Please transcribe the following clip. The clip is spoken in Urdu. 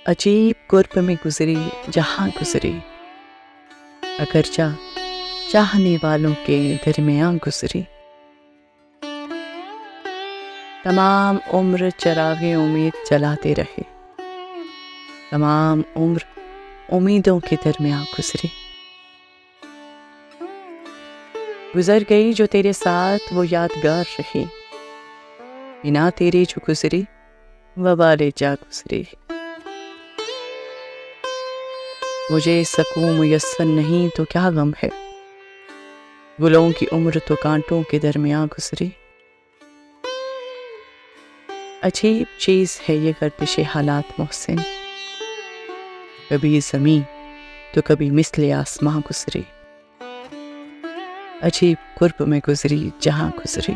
عجیب قرب میں گزری جہاں گزری، اگرچہ چاہنے والوں کے درمیان گزری۔ تمام عمر چراغ امید جلاتے رہے، تمام عمر امیدوں کے درمیان گزری۔ گزر گئی جو تیرے ساتھ وہ یادگار رہی، بنا تیری جو گزری وبال جا گزری۔ مجھے سکون میسر نہیں تو کیا غم ہے، گلوں کی عمر تو کانٹوں کے درمیان گزری۔ عجیب چیز ہے یہ گردش حالات محسن، کبھی زمین تو کبھی مثل آسماں گزری، عجیب قرب میں گزری جہاں گزری۔